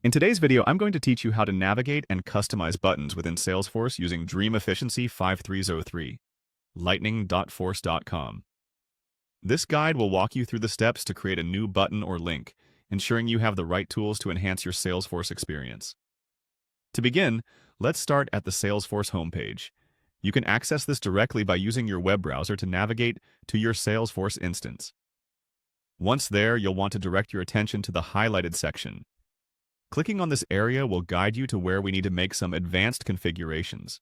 In today's video, I'm going to teach you how to navigate and customize buttons within Salesforce using Dream Efficiency 5303, lightning.force.com. This guide will walk you through the steps to create a new button or link, ensuring you have the right tools to enhance your Salesforce experience. To begin, let's start at the Salesforce homepage. You can access this directly by using your web browser to navigate to your Salesforce instance. Once there, you'll want to direct your attention to the highlighted section. Clicking on this area will guide you to where we need to make some advanced configurations.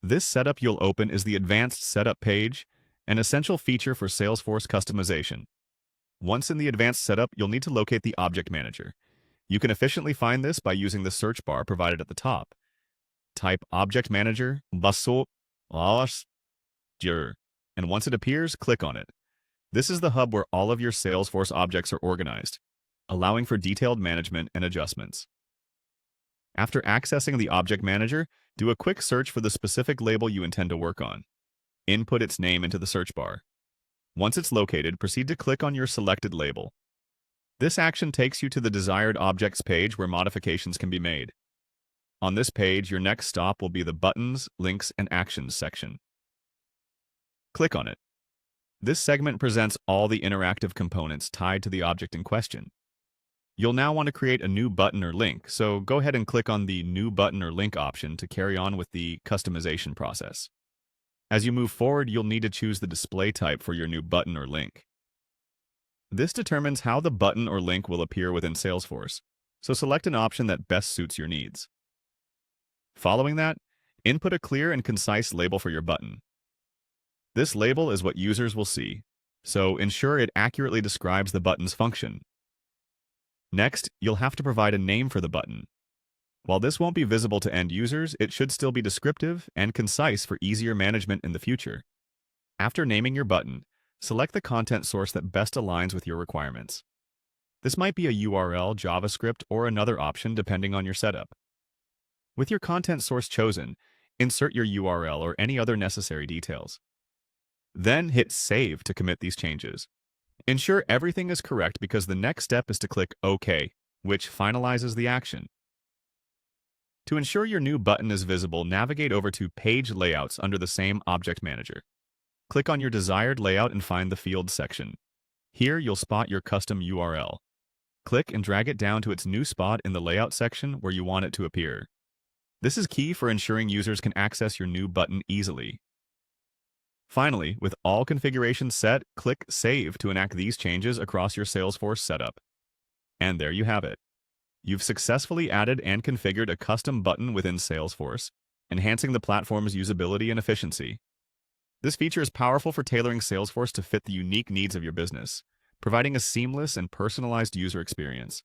This setup you'll open is the Advanced Setup page, an essential feature for Salesforce customization. Once in the Advanced Setup, you'll need to locate the Object Manager. You can efficiently find this by using the search bar provided at the top. Type Object Manager, and once it appears, click on it. This is the hub where all of your Salesforce objects are organized, allowing for detailed management and adjustments. After accessing the Object Manager, do a quick search for the specific label you intend to work on. Input its name into the search bar. Once it's located, proceed to click on your selected label. This action takes you to the desired objects page where modifications can be made. On this page, your next stop will be the Buttons, Links, and Actions section. Click on it. This segment presents all the interactive components tied to the object in question. You'll now want to create a new button or link, so go ahead and click on the New Button or Link option to carry on with the customization process. As you move forward, you'll need to choose the display type for your new button or link. This determines how the button or link will appear within Salesforce, so select an option that best suits your needs. Following that, input a clear and concise label for your button. This label is what users will see, so ensure it accurately describes the button's function. Next, you'll have to provide a name for the button. While this won't be visible to end users, it should still be descriptive and concise for easier management in the future. After naming your button, select the content source that best aligns with your requirements. This might be a URL, JavaScript, or another option depending on your setup. With your content source chosen, insert your URL or any other necessary details. Then hit Save to commit these changes. Ensure everything is correct because the next step is to click OK, which finalizes the action. To ensure your new button is visible, navigate over to Page Layouts under the same Object Manager. Click on your desired layout and find the Fields section. Here you'll spot your custom URL. Click and drag it down to its new spot in the Layout section where you want it to appear. This is key for ensuring users can access your new button easily. Finally, with all configurations set, click Save to enact these changes across your Salesforce setup. And there you have it. You've successfully added and configured a custom button within Salesforce, enhancing the platform's usability and efficiency. This feature is powerful for tailoring Salesforce to fit the unique needs of your business, providing a seamless and personalized user experience.